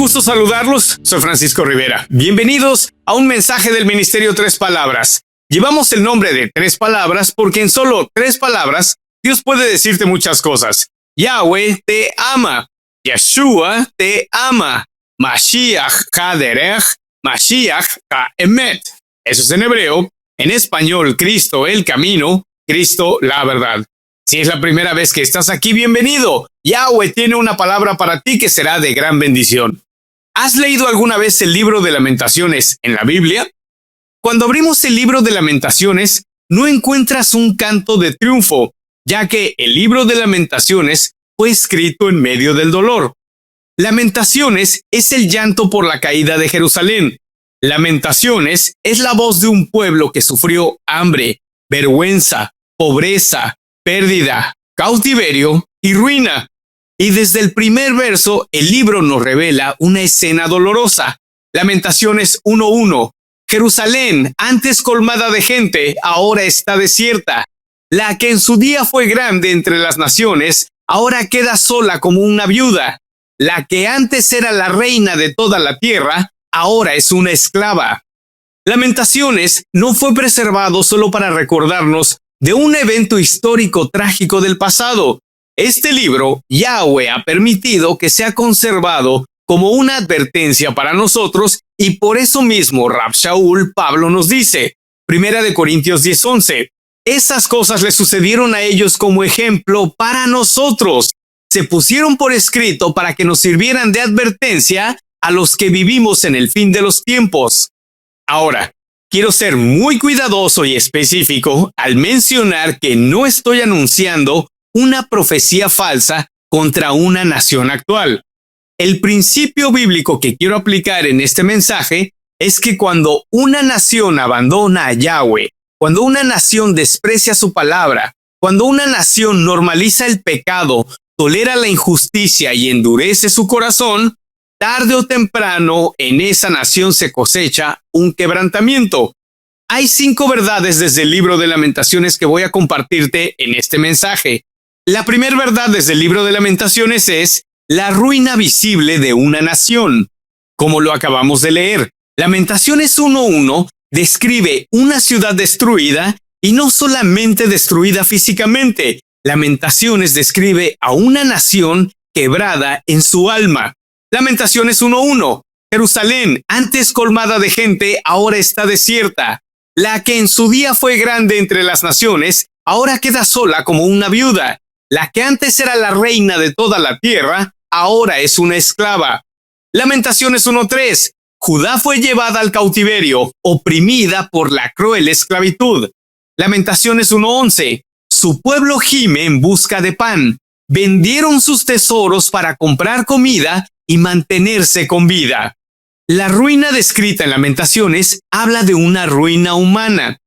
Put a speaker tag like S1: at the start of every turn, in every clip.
S1: gusto saludarlos, soy Francisco Rivera. Bienvenidos a un mensaje del Ministerio Tres Palabras. Llevamos el nombre de Tres Palabras porque en solo 3 palabras Dios puede decirte muchas cosas. Yahweh te ama, Yeshua te ama, Mashiach HaDerech, Mashiach HaEmet. Eso es en hebreo. En español, Cristo el camino, Cristo la verdad. Si es la primera vez que estás aquí, bienvenido. Yahweh tiene una palabra para ti que será de gran bendición. ¿Has leído alguna vez el libro de Lamentaciones en la Biblia? Cuando abrimos el libro de Lamentaciones, no encuentras un canto de triunfo, ya que el libro de Lamentaciones fue escrito en medio del dolor. Lamentaciones es el llanto por la caída de Jerusalén. Lamentaciones es la voz de un pueblo que sufrió hambre, vergüenza, pobreza, pérdida, cautiverio y ruina. Y desde el primer verso, el libro nos revela una escena dolorosa. Lamentaciones 1:1. Jerusalén, antes colmada de gente, ahora está desierta. La que en su día fue grande entre las naciones, ahora queda sola como una viuda. La que antes era la reina de toda la tierra, ahora es una esclava. Lamentaciones no fue preservado solo para recordarnos de un evento histórico trágico del pasado. Este libro, Yahweh ha permitido que sea conservado como una advertencia para nosotros y por eso mismo Rab Shaul Pablo nos dice, 1 Corintios 10:11, esas cosas le sucedieron a ellos como ejemplo para nosotros. Se pusieron por escrito para que nos sirvieran de advertencia a los que vivimos en el fin de los tiempos. Ahora, quiero ser muy cuidadoso y específico al mencionar que no estoy anunciando una profecía falsa contra una nación actual. El principio bíblico que quiero aplicar en este mensaje es que cuando una nación abandona a Yahweh, cuando una nación desprecia su palabra, cuando una nación normaliza el pecado, tolera la injusticia y endurece su corazón, tarde o temprano en esa nación se cosecha un quebrantamiento. Hay 5 verdades desde el libro de Lamentaciones que voy a compartirte en este mensaje. La primera verdad desde el libro de Lamentaciones es la ruina visible de una nación. Como lo acabamos de leer, Lamentaciones 1:1 describe una ciudad destruida y no solamente destruida físicamente. Lamentaciones describe a una nación quebrada en su alma. Lamentaciones 1:1. Jerusalén, antes colmada de gente, ahora está desierta. La que en su día fue grande entre las naciones, ahora queda sola como una viuda. La que antes era la reina de toda la tierra, ahora es una esclava. Lamentaciones 1:3. Judá fue llevada al cautiverio, oprimida por la cruel esclavitud. Lamentaciones 1:11. Su pueblo gime en busca de pan. Vendieron sus tesoros para comprar comida y mantenerse con vida. La ruina descrita en Lamentaciones habla de una ruina humana,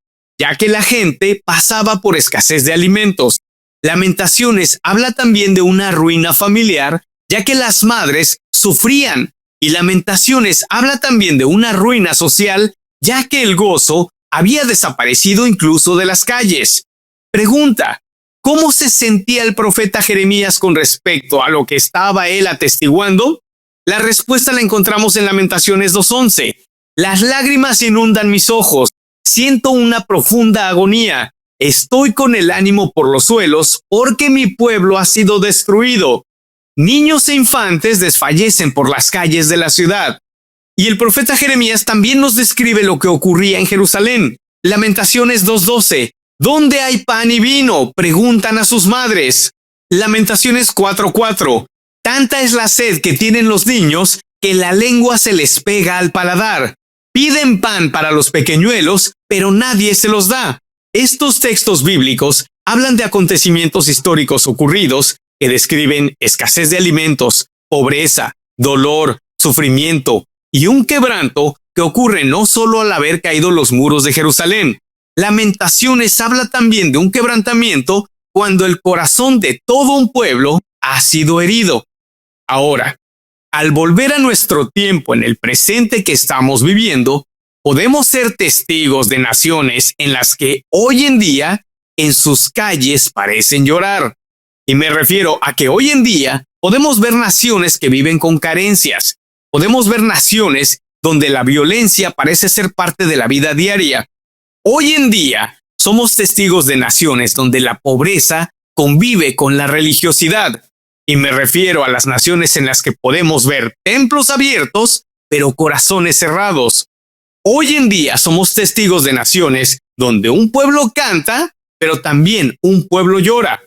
S1: ya que la gente pasaba por escasez de alimentos. Lamentaciones habla también de una ruina familiar, ya que las madres sufrían. Y Lamentaciones habla también de una ruina social, ya que el gozo había desaparecido incluso de las calles. Pregunta, ¿cómo se sentía el profeta Jeremías con respecto a lo que estaba él atestiguando? La respuesta la encontramos en Lamentaciones 2:11. Las lágrimas inundan mis ojos, siento una profunda agonía, estoy con el ánimo por los suelos porque mi pueblo ha sido destruido. Niños e infantes desfallecen por las calles de la ciudad. Y el profeta Jeremías también nos describe lo que ocurría en Jerusalén. Lamentaciones 2:12. ¿Dónde hay pan y vino?, preguntan a sus madres. Lamentaciones 4:4. Tanta es la sed que tienen los niños que la lengua se les pega al paladar. Piden pan para los pequeñuelos, pero nadie se los da. Estos textos bíblicos hablan de acontecimientos históricos ocurridos que describen escasez de alimentos, pobreza, dolor, sufrimiento y un quebranto que ocurre no solo al haber caído los muros de Jerusalén. Lamentaciones habla también de un quebrantamiento cuando el corazón de todo un pueblo ha sido herido. Ahora, al volver a nuestro tiempo en el presente que estamos viviendo, podemos ser testigos de naciones en las que hoy en día en sus calles parecen llorar. Y me refiero a que hoy en día podemos ver naciones que viven con carencias, Podemos ver naciones donde la violencia parece ser parte de la vida diaria. Hoy en día somos testigos de naciones donde la pobreza convive con la religiosidad. Y me refiero a las naciones en las que podemos ver templos abiertos, pero corazones cerrados. Hoy en día somos testigos de naciones donde un pueblo canta, pero también un pueblo llora.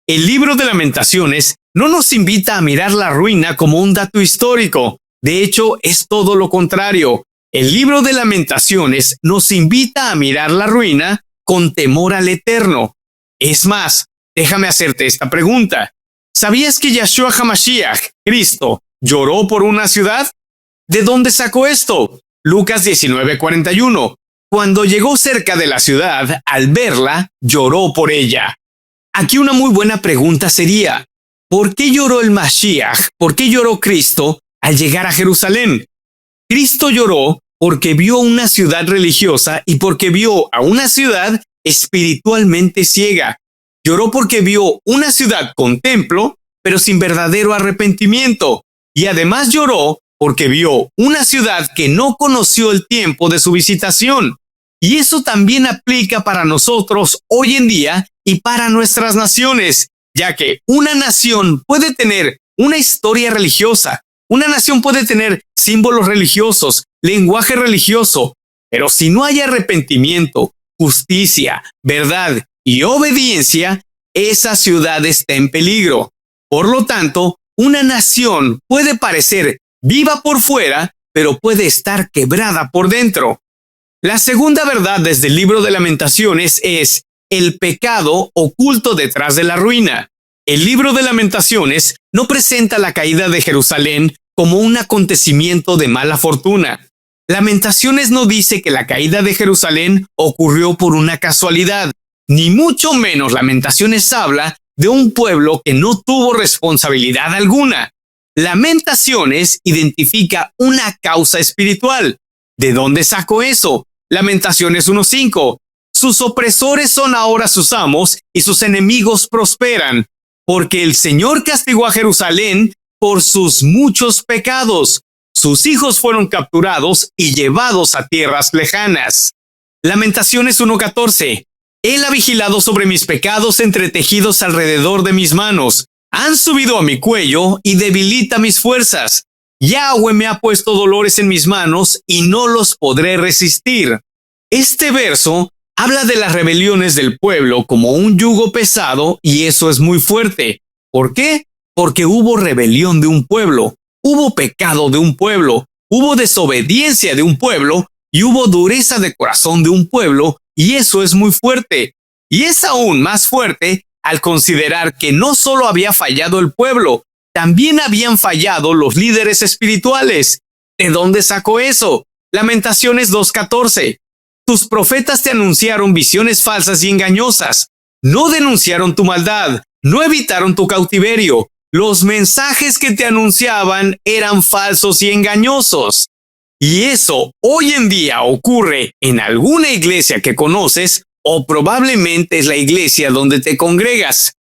S1: El libro de Lamentaciones no nos invita a mirar la ruina como un dato histórico. De hecho, es todo lo contrario. El libro de Lamentaciones nos invita a mirar la ruina con temor al Eterno. Es más, déjame hacerte esta pregunta. ¿Sabías que Yahshua HaMashiach, Cristo, lloró por una ciudad? ¿De dónde sacó esto? Lucas 19:41. Cuando llegó cerca de la ciudad, al verla, lloró por ella. Aquí una muy buena pregunta sería, ¿por qué lloró el Mashiach? ¿Por qué lloró Cristo al llegar a Jerusalén? Cristo lloró porque vio una ciudad religiosa y porque vio a una ciudad espiritualmente ciega. Lloró porque vio una ciudad con templo, pero sin verdadero arrepentimiento. Y además lloró porque vio una ciudad que no conoció el tiempo de su visitación. Y eso también aplica para nosotros hoy en día y para nuestras naciones, ya que una nación puede tener una historia religiosa, una nación puede tener símbolos religiosos, lenguaje religioso, pero si no hay arrepentimiento, justicia, verdad y obediencia, esa ciudad está en peligro. Por lo tanto, una nación puede parecer viva por fuera, pero puede estar quebrada por dentro. La segunda verdad desde el libro de Lamentaciones es el pecado oculto detrás de la ruina. El libro de Lamentaciones no presenta la caída de Jerusalén como un acontecimiento de mala fortuna. Lamentaciones no dice que la caída de Jerusalén ocurrió por una casualidad, ni mucho menos Lamentaciones habla de un pueblo que no tuvo responsabilidad alguna. Lamentaciones identifica una causa espiritual. ¿De dónde sacó eso? Lamentaciones 1:5. Sus opresores son ahora sus amos y sus enemigos prosperan, porque el Señor castigó a Jerusalén por sus muchos pecados. Sus hijos fueron capturados y llevados a tierras lejanas. Lamentaciones 1:14. Él ha vigilado sobre mis pecados entretejidos alrededor de mis manos. Han subido a mi cuello y debilita mis fuerzas. Yahweh me ha puesto dolores en mis manos y no los podré resistir. Este verso habla de las rebeliones del pueblo como un yugo pesado y eso es muy fuerte. ¿Por qué? Porque hubo rebelión de un pueblo, hubo pecado de un pueblo, hubo desobediencia de un pueblo y hubo dureza de corazón de un pueblo y eso es muy fuerte. Y es aún más fuerte al considerar que no solo había fallado el pueblo, también habían fallado los líderes espirituales. ¿De dónde sacó eso? Lamentaciones 2:14. Tus profetas te anunciaron visiones falsas y engañosas. No denunciaron tu maldad, no evitaron tu cautiverio. Los mensajes que te anunciaban eran falsos y engañosos. Y eso hoy en día ocurre en alguna iglesia que conoces o probablemente es la iglesia donde te congregas.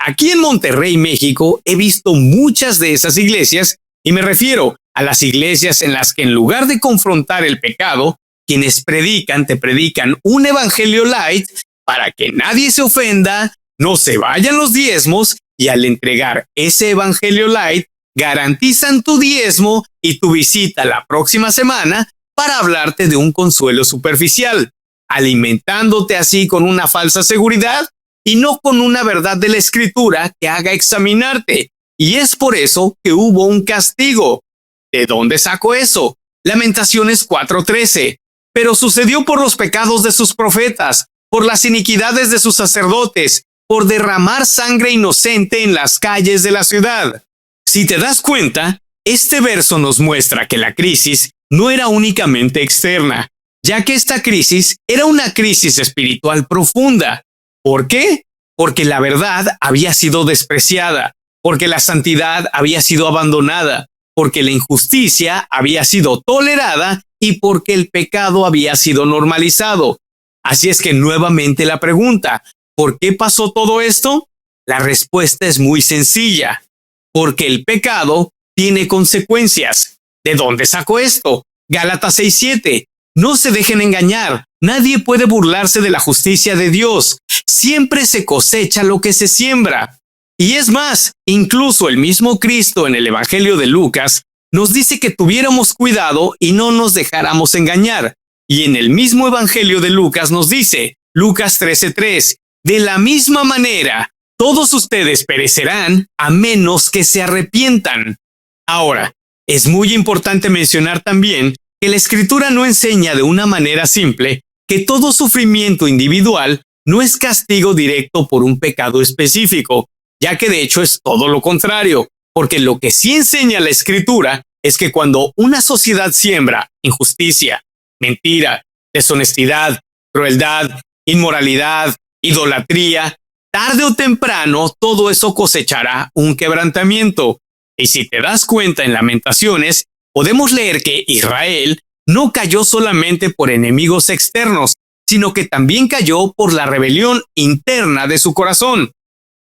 S1: Aquí en Monterrey, México, he visto muchas de esas iglesias y me refiero a las iglesias en las que en lugar de confrontar el pecado, quienes te predican un evangelio light para que nadie se ofenda, no se vayan los diezmos y al entregar ese evangelio light garantizan tu diezmo y tu visita la próxima semana para hablarte de un consuelo superficial, alimentándote así con una falsa seguridad y no con una verdad de la Escritura que haga examinarte. Y es por eso que hubo un castigo. ¿De dónde sacó eso? Lamentaciones 4:13. Pero sucedió por los pecados de sus profetas, por las iniquidades de sus sacerdotes, por derramar sangre inocente en las calles de la ciudad. Si te das cuenta, este verso nos muestra que la crisis no era únicamente externa, ya que esta crisis era una crisis espiritual profunda. ¿Por qué? Porque la verdad había sido despreciada, porque la santidad había sido abandonada, porque la injusticia había sido tolerada y porque el pecado había sido normalizado. Así es que nuevamente la pregunta, ¿por qué pasó todo esto? La respuesta es muy sencilla, porque el pecado tiene consecuencias. ¿De dónde sacó esto? Gálatas 6:7. No se dejen engañar. Nadie puede burlarse de la justicia de Dios. Siempre se cosecha lo que se siembra. Y es más, incluso el mismo Cristo en el Evangelio de Lucas nos dice que tuviéramos cuidado y no nos dejáramos engañar. Y en el mismo Evangelio de Lucas nos dice, Lucas 13:3, de la misma manera, todos ustedes perecerán a menos que se arrepientan. Ahora, es muy importante mencionar también que la Escritura no enseña de una manera simple que todo sufrimiento individual no es castigo directo por un pecado específico, ya que de hecho es todo lo contrario, porque lo que sí enseña la Escritura es que cuando una sociedad siembra injusticia, mentira, deshonestidad, crueldad, inmoralidad, idolatría, tarde o temprano todo eso cosechará un quebrantamiento. Y si te das cuenta en Lamentaciones, podemos leer que Israel no cayó solamente por enemigos externos, sino que también cayó por la rebelión interna de su corazón.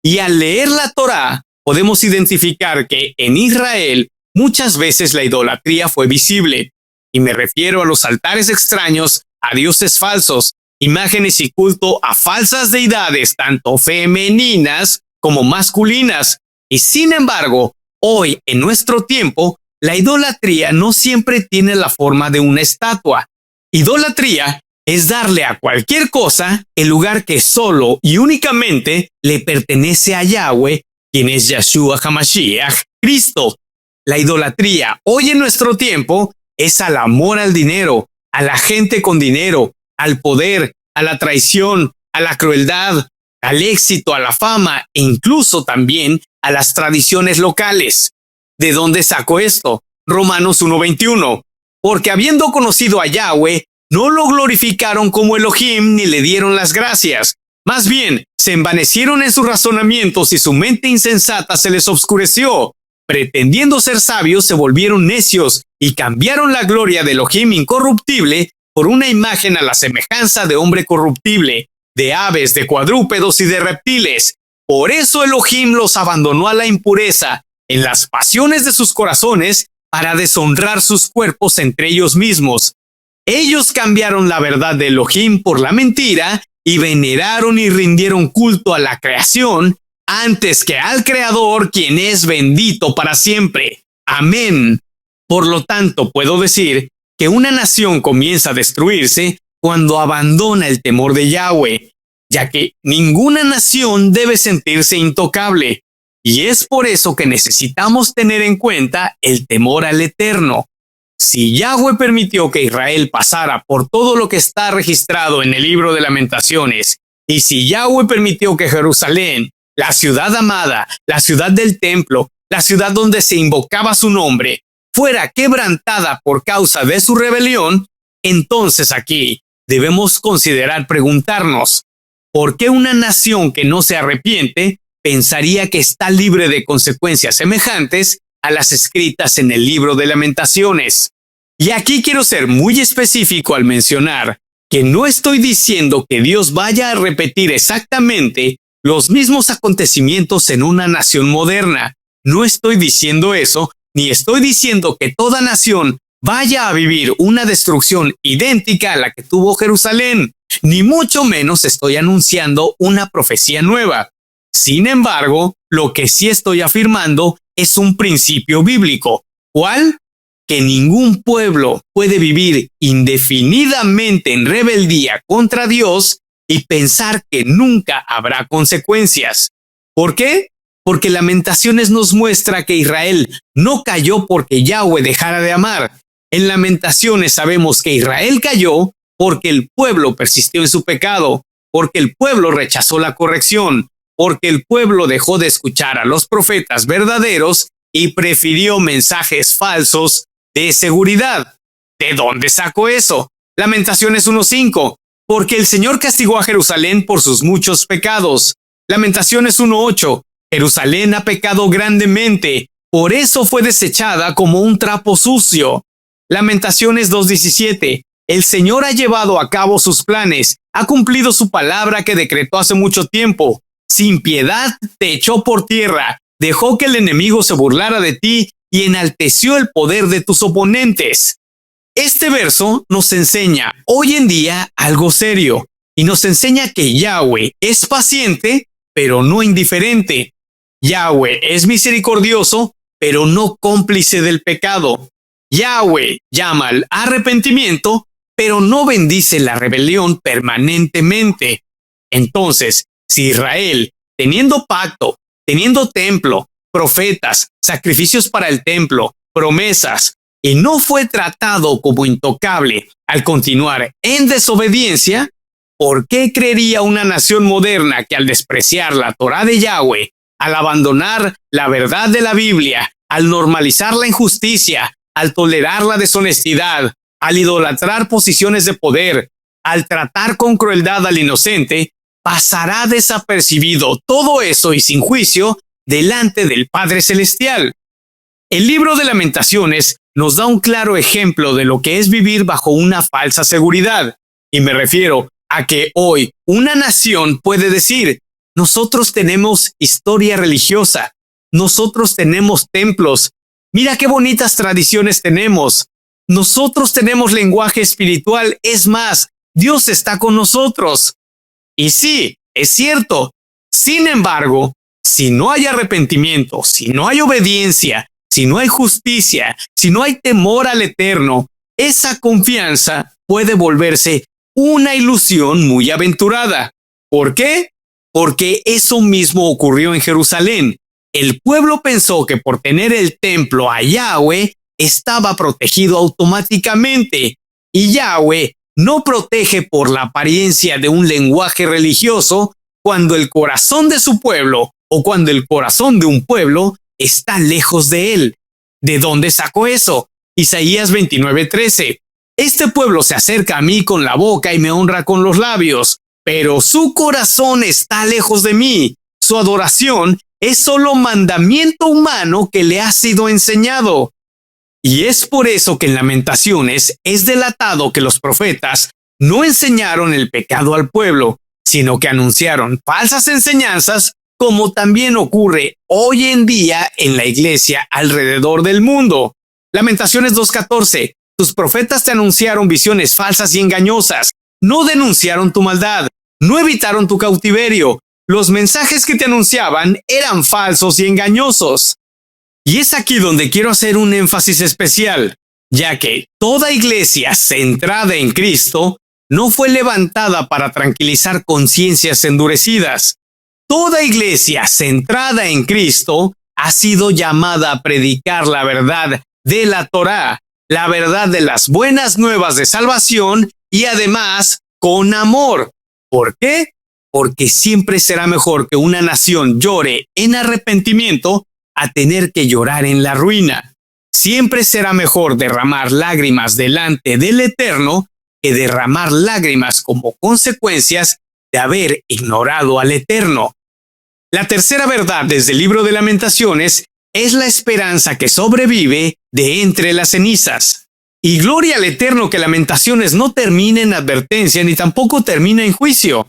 S1: Y al leer la Torá, podemos identificar que en Israel muchas veces la idolatría fue visible. Y me refiero a los altares extraños, a dioses falsos, imágenes y culto a falsas deidades, tanto femeninas como masculinas. Y sin embargo, hoy, en nuestro tiempo, la idolatría no siempre tiene la forma de una estatua. Idolatría es darle a cualquier cosa el lugar que solo y únicamente le pertenece a Yahweh, quien es Yeshua HaMashiach, Cristo. La idolatría hoy en nuestro tiempo es al amor al dinero, a la gente con dinero, al poder, a la traición, a la crueldad, al éxito, a la fama e incluso también a las tradiciones locales. ¿De dónde sacó esto? Romanos 1:21. Porque habiendo conocido a Yahweh, no lo glorificaron como Elohim ni le dieron las gracias. Más bien, se envanecieron en sus razonamientos y su mente insensata se les obscureció. Pretendiendo ser sabios, se volvieron necios y cambiaron la gloria de Elohim incorruptible por una imagen a la semejanza de hombre corruptible, de aves, de cuadrúpedos y de reptiles. Por eso Elohim los abandonó a la impureza en las pasiones de sus corazones para deshonrar sus cuerpos entre ellos mismos. Ellos cambiaron la verdad de Elohim por la mentira y veneraron y rindieron culto a la creación antes que al Creador, quien es bendito para siempre. Amén. Por lo tanto, puedo decir que una nación comienza a destruirse cuando abandona el temor de Yahweh, ya que ninguna nación debe sentirse intocable. Y es por eso que necesitamos tener en cuenta el temor al Eterno. Si Yahweh permitió que Israel pasara por todo lo que está registrado en el libro de Lamentaciones, y si Yahweh permitió que Jerusalén, la ciudad amada, la ciudad del templo, la ciudad donde se invocaba su nombre, fuera quebrantada por causa de su rebelión, entonces aquí debemos considerar preguntarnos, ¿por qué una nación que no se arrepiente pensaría que está libre de consecuencias semejantes a las escritas en el libro de Lamentaciones? Y aquí quiero ser muy específico al mencionar que no estoy diciendo que Dios vaya a repetir exactamente los mismos acontecimientos en una nación moderna. No estoy diciendo eso, ni estoy diciendo que toda nación vaya a vivir una destrucción idéntica a la que tuvo Jerusalén, ni mucho menos estoy anunciando una profecía nueva. Sin embargo, lo que sí estoy afirmando es un principio bíblico. ¿Cuál? Que ningún pueblo puede vivir indefinidamente en rebeldía contra Dios y pensar que nunca habrá consecuencias. ¿Por qué? Porque Lamentaciones nos muestra que Israel no cayó porque Yahweh dejara de amar. En Lamentaciones sabemos que Israel cayó porque el pueblo persistió en su pecado, porque el pueblo rechazó la corrección, porque el pueblo dejó de escuchar a los profetas verdaderos y prefirió mensajes falsos de seguridad. ¿De dónde sacó eso? Lamentaciones 1:5. Porque el Señor castigó a Jerusalén por sus muchos pecados. Lamentaciones 1:8. Jerusalén ha pecado grandemente, por eso fue desechada como un trapo sucio. Lamentaciones 2:17. El Señor ha llevado a cabo sus planes, ha cumplido su palabra que decretó hace mucho tiempo. Sin piedad te echó por tierra, dejó que el enemigo se burlara de ti y enalteció el poder de tus oponentes. Este verso nos enseña hoy en día algo serio y nos enseña que Yahweh es paciente, pero no indiferente. Yahweh es misericordioso, pero no cómplice del pecado. Yahweh llama al arrepentimiento, pero no bendice la rebelión permanentemente. Entonces, si Israel, teniendo pacto, teniendo templo, profetas, sacrificios para el templo, promesas, y no fue tratado como intocable al continuar en desobediencia, ¿por qué creería una nación moderna que al despreciar la Torá de Yahweh, al abandonar la verdad de la Biblia, al normalizar la injusticia, al tolerar la deshonestidad, al idolatrar posiciones de poder, al tratar con crueldad al inocente, pasará desapercibido todo eso y sin juicio delante del Padre Celestial? El libro de Lamentaciones nos da un claro ejemplo de lo que es vivir bajo una falsa seguridad, y me refiero a que hoy una nación puede decir: nosotros tenemos historia religiosa, nosotros tenemos templos, mira qué bonitas tradiciones tenemos, nosotros tenemos lenguaje espiritual, es más, Dios está con nosotros. Y sí, es cierto. Sin embargo, si no hay arrepentimiento, si no hay obediencia, si no hay justicia, si no hay temor al Eterno, esa confianza puede volverse una ilusión muy aventurada. ¿Por qué? Porque eso mismo ocurrió en Jerusalén. El pueblo pensó que por tener el templo a Yahweh estaba protegido automáticamente, y Yahweh no protege por la apariencia de un lenguaje religioso cuando el corazón de su pueblo o cuando el corazón de un pueblo está lejos de él. ¿De dónde sacó eso? Isaías 29:13. Este pueblo se acerca a mí con la boca y me honra con los labios, pero su corazón está lejos de mí. Su adoración es solo mandamiento humano que le ha sido enseñado. Y es por eso que en Lamentaciones es delatado que los profetas no enseñaron el pecado al pueblo, sino que anunciaron falsas enseñanzas, como también ocurre hoy en día en la iglesia alrededor del mundo. Lamentaciones 2:14. Tus profetas te anunciaron visiones falsas y engañosas, no denunciaron tu maldad, no evitaron tu cautiverio. Los mensajes que te anunciaban eran falsos y engañosos. Y es aquí donde quiero hacer un énfasis especial, ya que toda iglesia centrada en Cristo no fue levantada para tranquilizar conciencias endurecidas. Toda iglesia centrada en Cristo ha sido llamada a predicar la verdad de la Torá, la verdad de las buenas nuevas de salvación y además con amor. ¿Por qué? Porque siempre será mejor que una nación llore en arrepentimiento a tener que llorar en la ruina. Siempre será mejor derramar lágrimas delante del Eterno que derramar lágrimas como consecuencias de haber ignorado al Eterno. La tercera verdad desde el libro de Lamentaciones es la esperanza que sobrevive de entre las cenizas. Y gloria al Eterno que Lamentaciones no termina en advertencia ni tampoco termina en juicio.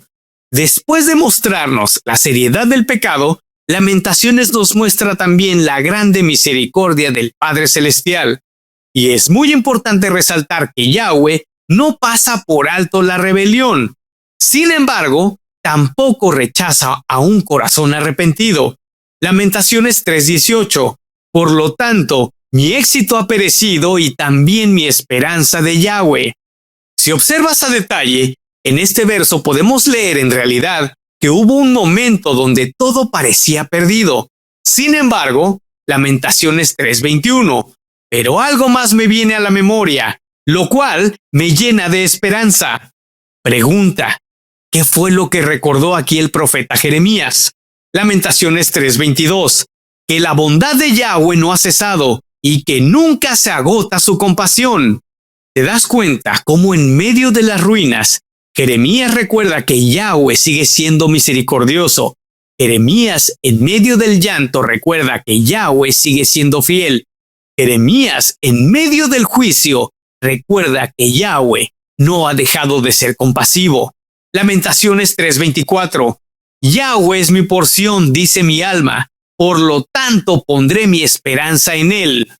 S1: Después de mostrarnos la seriedad del pecado, Lamentaciones nos muestra también la grande misericordia del Padre Celestial. Y es muy importante resaltar que Yahweh no pasa por alto la rebelión. Sin embargo, tampoco rechaza a un corazón arrepentido. Lamentaciones 3:18. Por lo tanto, mi éxito ha perecido y también mi esperanza de Yahweh. Si observas a detalle, en este verso podemos leer en realidad que hubo un momento donde todo parecía perdido. Sin embargo, Lamentaciones 3:21. Pero algo más me viene a la memoria, lo cual me llena de esperanza. Pregunta: ¿qué fue lo que recordó aquí el profeta Jeremías? Lamentaciones 3:22. Que la bondad de Yahweh no ha cesado y que nunca se agota su compasión. ¿Te das cuenta cómo en medio de las ruinas Jeremías recuerda que Yahweh sigue siendo misericordioso? Jeremías en medio del llanto recuerda que Yahweh sigue siendo fiel. Jeremías en medio del juicio recuerda que Yahweh no ha dejado de ser compasivo. Lamentaciones 3:24. Yahweh es mi porción, dice mi alma, por lo tanto pondré mi esperanza en él.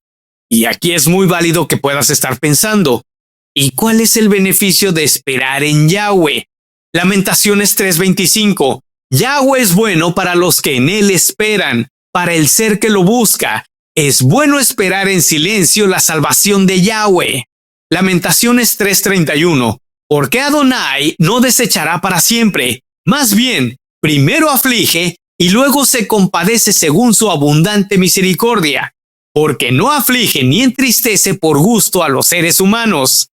S1: Y aquí es muy válido que puedas estar pensando, ¿y cuál es el beneficio de esperar en Yahweh? Lamentaciones 3:25. Yahweh es bueno para los que en él esperan, para el ser que lo busca. Es bueno esperar en silencio la salvación de Yahweh. Lamentaciones 3:31. Porque Adonai no desechará para siempre, más bien, primero aflige y luego se compadece según su abundante misericordia, porque no aflige ni entristece por gusto a los seres humanos.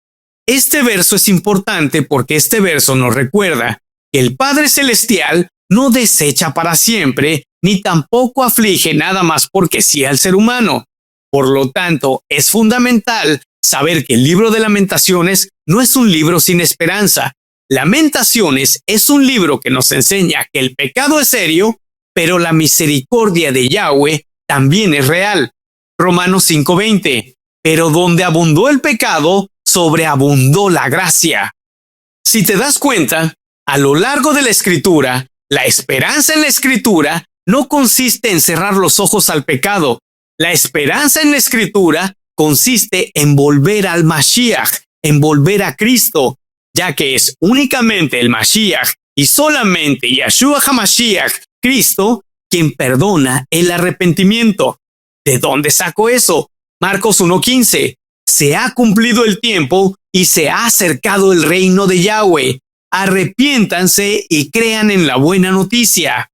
S1: Este verso es importante porque este verso nos recuerda que el Padre Celestial no desecha para siempre, ni tampoco aflige nada más porque sí al ser humano. Por lo tanto, es fundamental saber que el libro de Lamentaciones no es un libro sin esperanza. Lamentaciones es un libro que nos enseña que el pecado es serio, pero la misericordia de Yahweh también es real. Romanos 5:20. Pero donde abundó el pecado, sobreabundó la gracia. Si te das cuenta, a lo largo de la Escritura, la esperanza en la Escritura no consiste en cerrar los ojos al pecado. La esperanza en la Escritura consiste en volver al Mashiach, en volver a Cristo, ya que es únicamente el Mashiach y solamente Yahshua HaMashiach, Cristo, quien perdona el arrepentimiento. ¿De dónde saco eso? Marcos 1:15. Se ha cumplido el tiempo y se ha acercado el reino de Yahweh. Arrepiéntanse y crean en la buena noticia.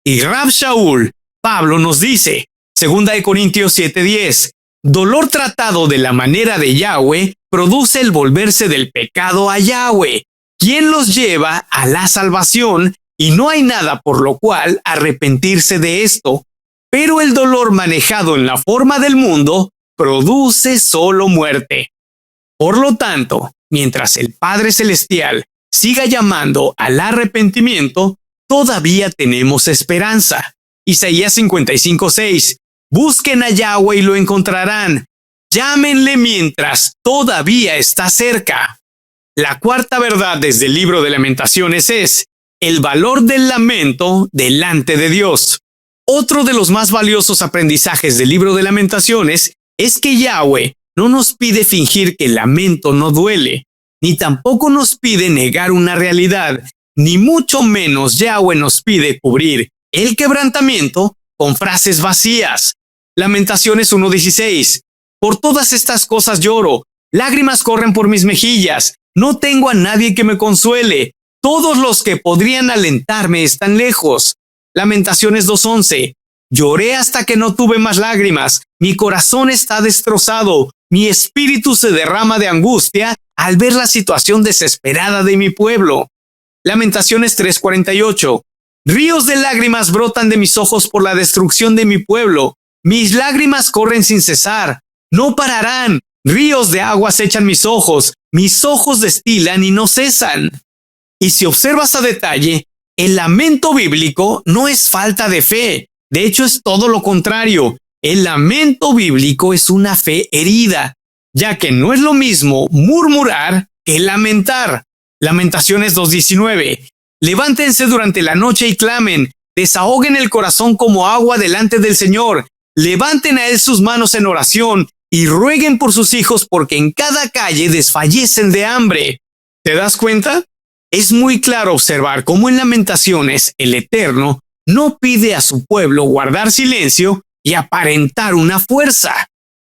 S1: Y Rab Shaul, Pablo nos dice, 2 Corintios 7:10, dolor tratado de la manera de Yahweh produce el volverse del pecado a Yahweh, quien los lleva a la salvación, y no hay nada por lo cual arrepentirse de esto. Pero el dolor manejado en la forma del mundo produce solo muerte. Por lo tanto, mientras el Padre Celestial siga llamando al arrepentimiento, todavía tenemos esperanza. Isaías 55:6. Busquen a Yahweh y lo encontrarán. Llámenle mientras todavía está cerca. La cuarta verdad desde el libro de Lamentaciones es el valor del lamento delante de Dios. Otro de los más valiosos aprendizajes del libro de Lamentaciones es que Yahweh no nos pide fingir que el lamento no duele, ni tampoco nos pide negar una realidad, ni mucho menos Yahweh nos pide cubrir el quebrantamiento con frases vacías. Lamentaciones 1:16. Por todas estas cosas lloro, lágrimas corren por mis mejillas, no tengo a nadie que me consuele, todos los que podrían alentarme están lejos. Lamentaciones 2:11. Lloré hasta que no tuve más lágrimas, mi corazón está destrozado, mi espíritu se derrama de angustia al ver la situación desesperada de mi pueblo. Lamentaciones 3:48. Ríos de lágrimas brotan de mis ojos por la destrucción de mi pueblo, mis lágrimas corren sin cesar, no pararán, ríos de aguas echan mis ojos destilan y no cesan. Y si observas a detalle, el lamento bíblico no es falta de fe, de hecho es todo lo contrario. El lamento bíblico es una fe herida, ya que no es lo mismo murmurar que lamentar. Lamentaciones 2:19. Levántense durante la noche y clamen, desahoguen el corazón como agua delante del Señor, levanten a él sus manos en oración y rueguen por sus hijos porque en cada calle desfallecen de hambre. ¿Te das cuenta? Es muy claro observar cómo en Lamentaciones el Eterno no pide a su pueblo guardar silencio y aparentar una fuerza.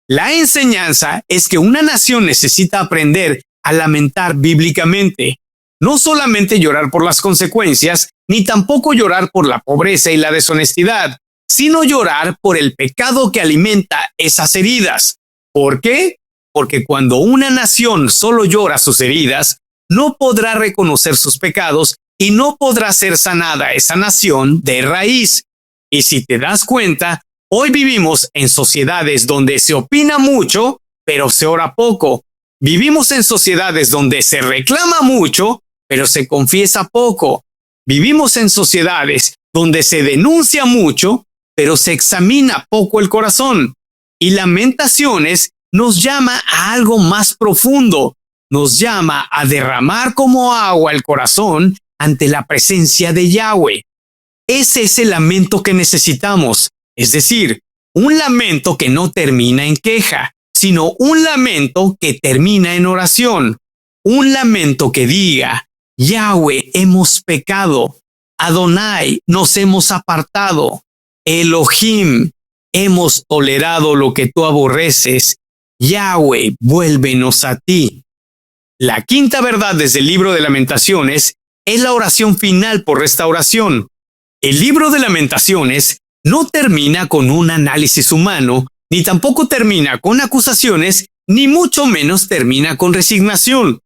S1: La enseñanza es que una nación necesita aprender a lamentar bíblicamente, no solamente llorar por las consecuencias, ni tampoco llorar por la pobreza y la deshonestidad, sino llorar por el pecado que alimenta esas heridas. ¿Por qué? Porque cuando una nación solo llora sus heridas, no podrá reconocer sus pecados y no podrá ser sanada esa nación de raíz. Y si te das cuenta, hoy vivimos en sociedades donde se opina mucho, pero se ora poco. Vivimos en sociedades donde se reclama mucho, pero se confiesa poco. Vivimos en sociedades donde se denuncia mucho, pero se examina poco el corazón. Y Lamentaciones nos llama a algo más profundo. Nos llama a derramar como agua el corazón ante la presencia de Yahweh. Ese es el lamento que necesitamos, es decir, un lamento que no termina en queja, sino un lamento que termina en oración. Un lamento que diga, Yahweh, hemos pecado. Adonai, nos hemos apartado. Elohim, hemos tolerado lo que tú aborreces. Yahweh, vuélvenos a ti. La quinta verdad desde el libro de Lamentaciones es la oración final por restauración. El libro de Lamentaciones no termina con un análisis humano, ni tampoco termina con acusaciones, ni mucho menos termina con resignación.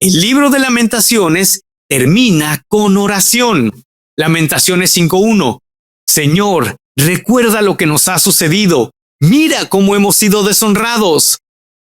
S1: El libro de Lamentaciones termina con oración. Lamentaciones 5:1. Señor, recuerda lo que nos ha sucedido. Mira cómo hemos sido deshonrados.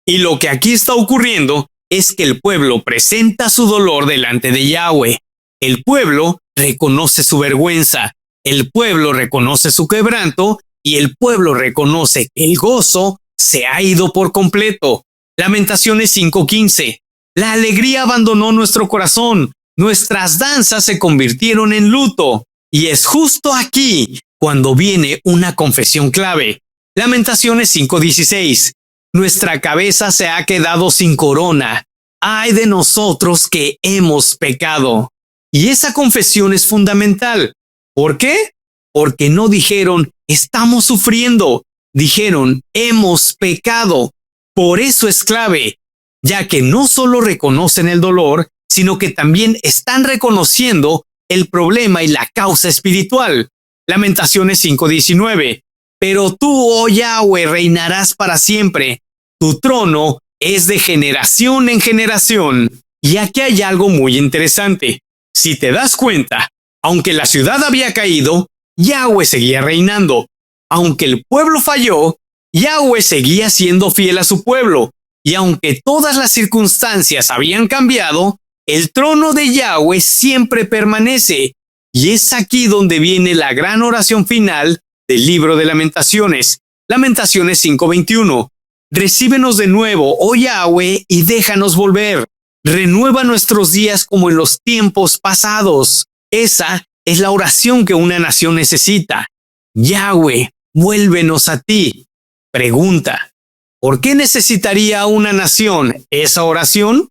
S1: Y lo que aquí está ocurriendo es que el pueblo presenta su dolor delante de Yahweh. El pueblo reconoce su vergüenza. El pueblo reconoce su quebranto y el pueblo reconoce que el gozo se ha ido por completo. Lamentaciones 5:15. La alegría abandonó nuestro corazón. Nuestras danzas se convirtieron en luto. Y es justo aquí cuando viene una confesión clave. Lamentaciones 5:16. Nuestra cabeza se ha quedado sin corona. ¡Ay de nosotros que hemos pecado! Y esa confesión es fundamental. ¿Por qué? Porque no dijeron, estamos sufriendo. Dijeron, hemos pecado. Por eso es clave, ya que no solo reconocen el dolor, sino que también están reconociendo el problema y la causa espiritual. Lamentaciones 5:19. Pero tú, oh Yahweh, reinarás para siempre. Tu trono es de generación en generación. Y aquí hay algo muy interesante. Si te das cuenta, aunque la ciudad había caído, Yahweh seguía reinando. Aunque el pueblo falló, Yahweh seguía siendo fiel a su pueblo. Y aunque todas las circunstancias habían cambiado, el trono de Yahweh siempre permanece. Y es aquí donde viene la gran oración final del libro de Lamentaciones. Lamentaciones 5:21. Recíbenos de nuevo, oh Yahweh, y déjanos volver. Renueva nuestros días como en los tiempos pasados. Esa es la oración que una nación necesita. Yahweh, vuélvenos a ti. Pregunta, ¿por qué necesitaría una nación esa oración?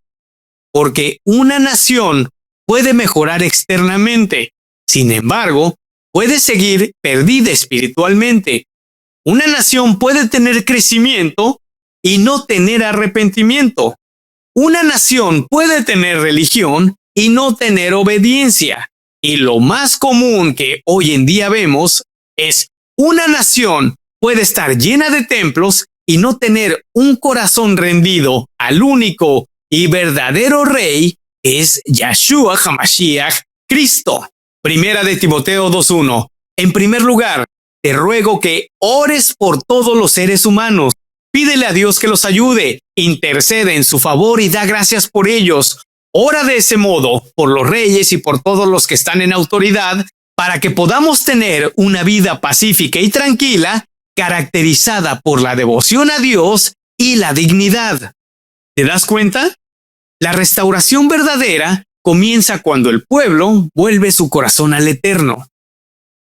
S1: Porque una nación puede mejorar externamente. Sin embargo, puede seguir perdida espiritualmente. Una nación puede tener crecimiento y no tener arrepentimiento. Una nación puede tener religión y no tener obediencia. Y lo más común que hoy en día vemos es una nación puede estar llena de templos y no tener un corazón rendido al único y verdadero rey, que es Yahshua HaMashiach, Cristo. Primera de Timoteo 2:1. En primer lugar, te ruego que ores por todos los seres humanos. Pídele a Dios que los ayude, intercede en su favor y da gracias por ellos. Ora de ese modo por los reyes y por todos los que están en autoridad, para que podamos tener una vida pacífica y tranquila, caracterizada por la devoción a Dios y la dignidad. ¿Te das cuenta? La restauración verdadera comienza cuando el pueblo vuelve su corazón al Eterno.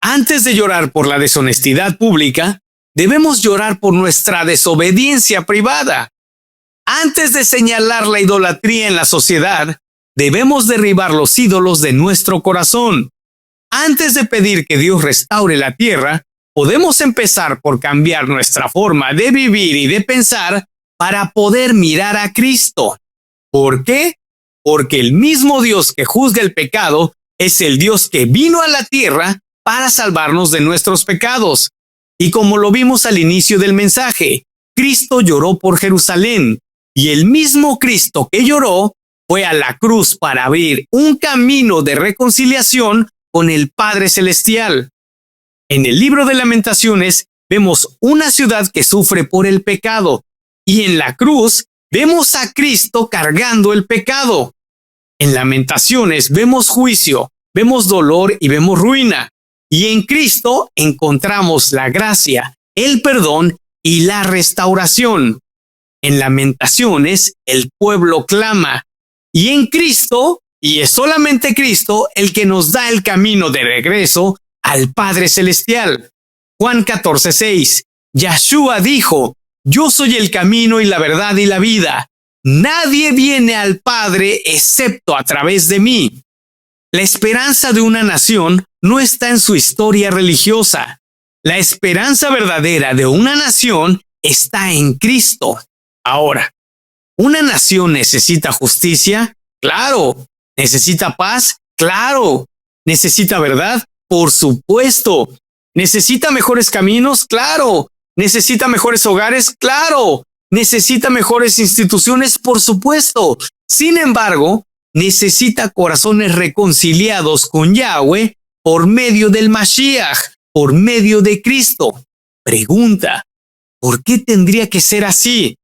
S1: Antes de llorar por la deshonestidad pública, debemos llorar por nuestra desobediencia privada. Antes de señalar la idolatría en la sociedad, debemos derribar los ídolos de nuestro corazón. Antes de pedir que Dios restaure la tierra, podemos empezar por cambiar nuestra forma de vivir y de pensar para poder mirar a Cristo. ¿Por qué? Porque el mismo Dios que juzga el pecado es el Dios que vino a la tierra para salvarnos de nuestros pecados. Y como lo vimos al inicio del mensaje, Cristo lloró por Jerusalén, y el mismo Cristo que lloró fue a la cruz para abrir un camino de reconciliación con el Padre Celestial. En el libro de Lamentaciones vemos una ciudad que sufre por el pecado, y en la cruz vemos a Cristo cargando el pecado. En Lamentaciones vemos juicio, vemos dolor y vemos ruina. Y en Cristo encontramos la gracia, el perdón y la restauración. En Lamentaciones el pueblo clama. Y en Cristo, y es solamente Cristo el que nos da el camino de regreso al Padre Celestial. Juan 14:6. Yahshua dijo, Yo soy el camino y la verdad y la vida. Nadie viene al Padre excepto a través de mí. La esperanza de una nación no está en su historia religiosa. La esperanza verdadera de una nación está en Cristo. Ahora, ¿una nación necesita justicia? Claro. ¿Necesita paz? Claro. ¿Necesita verdad? Por supuesto. ¿Necesita mejores caminos? Claro. ¿Necesita mejores hogares? Claro. ¿Necesita mejores instituciones? Por supuesto. Sin embargo, necesita corazones reconciliados con Yahweh por medio del Mashiach, por medio de Cristo. Pregunta, ¿por qué tendría que ser así?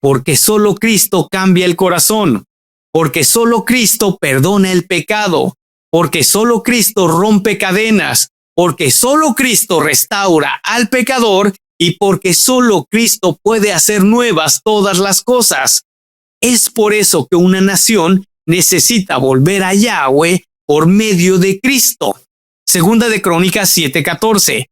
S1: Porque solo Cristo cambia el corazón, porque solo Cristo perdona el pecado, porque solo Cristo rompe cadenas, porque solo Cristo restaura al pecador y porque solo Cristo puede hacer nuevas todas las cosas. Es por eso que una nación necesita volver a Yahweh por medio de Cristo. Segunda de Crónicas 7:14.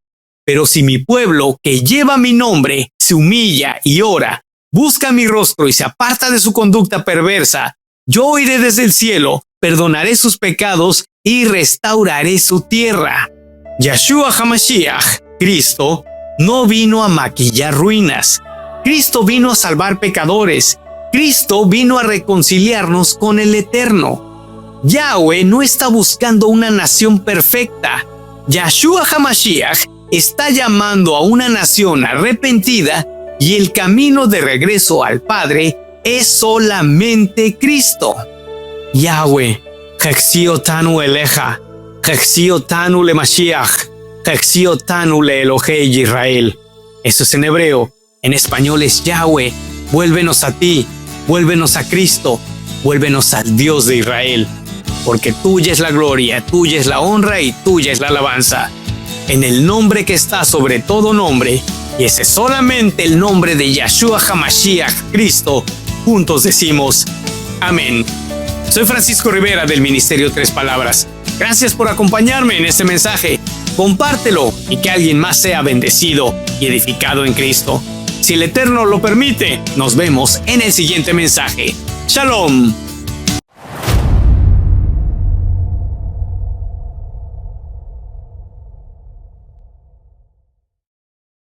S1: Pero si mi pueblo, que lleva mi nombre, se humilla y ora, busca mi rostro y se aparta de su conducta perversa, yo oiré desde el cielo, perdonaré sus pecados y restauraré su tierra. Yahshua HaMashiach, Cristo, no vino a maquillar ruinas. Cristo vino a salvar pecadores. Cristo vino a reconciliarnos con el Eterno. Yahweh no está buscando una nación perfecta. Yahshua HaMashiach está llamando a una nación arrepentida y el camino de regreso al Padre es solamente Cristo. Yahweh, Hexiotanu Eleja, Hexiotanu le Mashiach, Hexiotanu le Elohei Israel. Eso es en hebreo. En español es Yahweh, vuélvenos a ti, vuélvenos a Cristo, vuélvenos al Dios de Israel. Porque tuya es la gloria, tuya es la honra y tuya es la alabanza. En el nombre que está sobre todo nombre, y ese es solamente el nombre de Yahshua HaMashiach, Cristo, juntos decimos amén. Soy Francisco Rivera del Ministerio Tres Palabras. Gracias por acompañarme en este mensaje. Compártelo y que alguien más sea bendecido y edificado en Cristo. Si el Eterno lo permite, nos vemos en el siguiente mensaje. Shalom.